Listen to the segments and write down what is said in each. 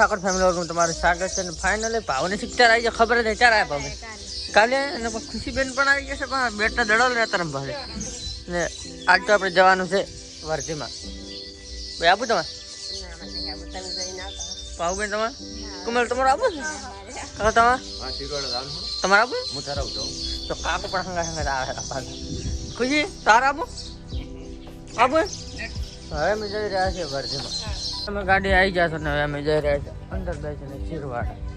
Thakor family વર્ગમાં તમારું સ્વાગત છે અને ફાઇનલી ભાવને શિક્ષા આવી છે ખબર જ ચાર આપ્યા ભાઈ કાલે અને ખુશીબેન પણ આવી જશે પણ બેટના દડો ને તરફ ભાવે ને આજ તો આપણે જવાનું છે વર્ધીમાં ભાઈ આપું તમારે પાવબેન તમારે કમલ તમારે આપું છે કાકા તમારે આપું હું ધરાવતો તો કાકો પણ હંગા આવે ખુશી તારે આપું આપું હવે અમે જઈ રહ્યા છીએ વર્ધીમાં તમે ગાડી આવી જશો ને હવે અમે જઈ રહ્યા છીએ અંદર બેસીને શિરવાડ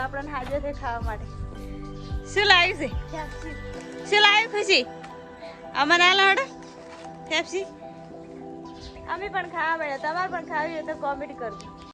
આપણને હાજર છે ખાવા માટે શું લાવ્યું છે શું લાવ્યું ખુશી અમને આ લાડો ફેફસી અમે પણ ખાવા મળ્યા તમારે પણ ખાવી હોય તો કોમેન્ટ કરજો